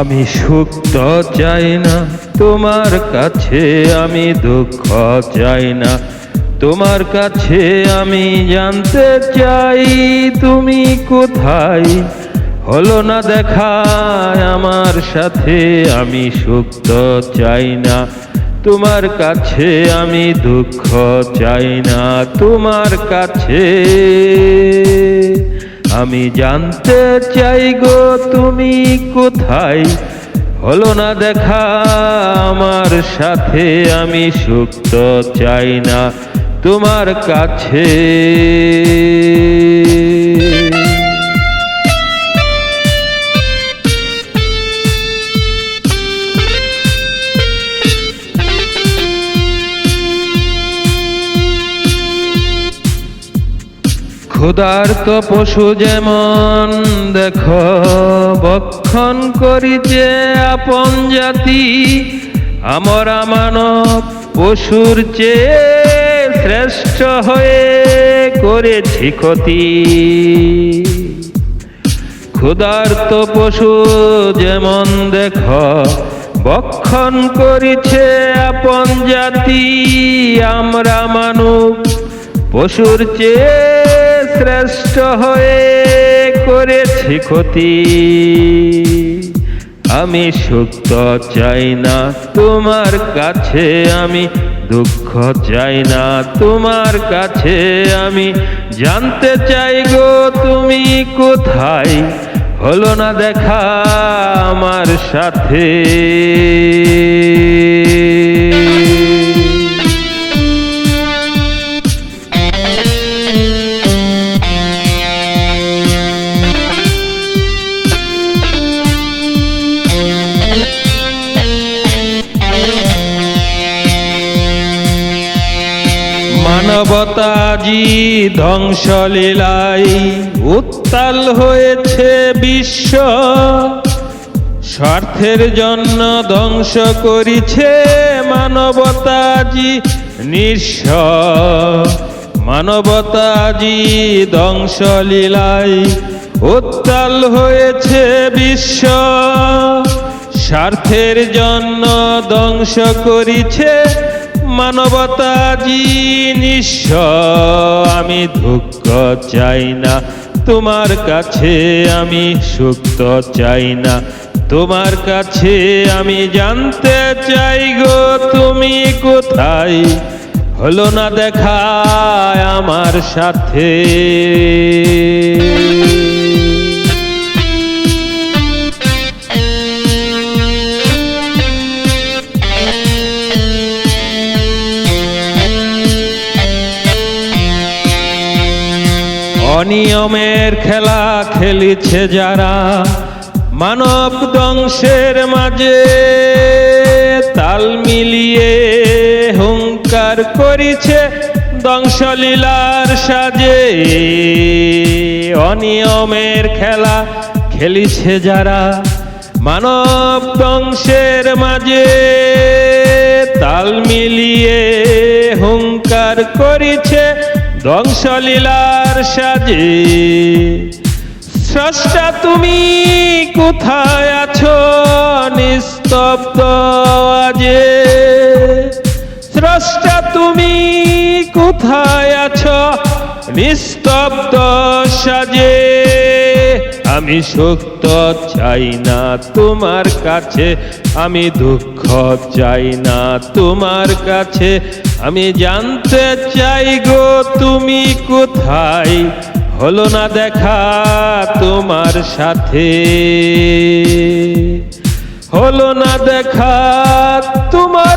আমি সুখ তো চাই না তোমার কাছে, আমি দুঃখ চাই না তোমার কাছে। আমি জানতে চাই তুমি কোথায়, হলো না দেখা আমার সাথে। আমি সুখ তো চাই না তোমার কাছে, আমি দুঃখ চাই না তোমার কাছে। আমি জানতে চাই গো তুমি কোথায়, হলো না দেখা আমার সাথে। আমি সুখ তো চাই না তোমার কাছে। ক্ষুধার্ত পশু যেমন দেখো ভক্ষণ করিছে আপন জাতি, আমরা মানব পশুর চেয়ে শ্রেষ্ঠ হয়ে করেছি ক্ষতি। ক্ষুধার্ত পশু যেমন দেখো ভক্ষণ করিছে আপন জাতি, আমরা মানব পশুর চেয়ে শ্রেষ্ঠ হয়ে করেছি ক্ষতি। আমি সুখ তো চাই না তোমার কাছে, আমি দুঃখ চাই না তোমার কাছে। আমি জানতে চাই গো তুমি কোথায়, হলো না দেখা আমার সাথে। মানবতাজি ধ্বংসলীলায় উত্তাল হয়েছে বিশ্ব, স্বার্থের জন্য ধ্বংস করিছে মানবতাজি নিঃস্ব। মানবতাজি ধ্বংসলীলায় উত্তাল হয়েছে বিশ্ব, স্বার্থের জন্য ধ্বংস করিছে মানবতাজি নিঃস্ব। আমি দুঃখ চাই না তোমার কাছে, আমি সুখ তো চাই না তোমার কাছে। আমি জানতে চাই গো তুমি কোথায়, হলো না দেখা আমার সাথে। অনিয়মের খেলা খেলিছে যারা মানব ধ্বংসের মাঝে, তাল মিলিয়ে হুঙ্কার করিছে ধ্বংসলীলার সাজে। অনিয়মের খেলা খেলিছে যারা মানব ধ্বংসের মাঝে, তাল মিলিয়ে হুঙ্কার করিছে ধ্বংসলীলার সাজে। স্রষ্টা তুমি কোথায় আছো নিস্তব্ধ আজে, স্রষ্টা তুমি কোথায় আছো নিস্তব্ধ সাজে। আমি সুখ তো চাই না তোমার কাছে, আমি দুঃখ চাই না তোমার কাছে। আমি জানতে চাই গো তুমি কোথায়, হলো না দেখা তোমার সাথে। হলো না দেখা তোমার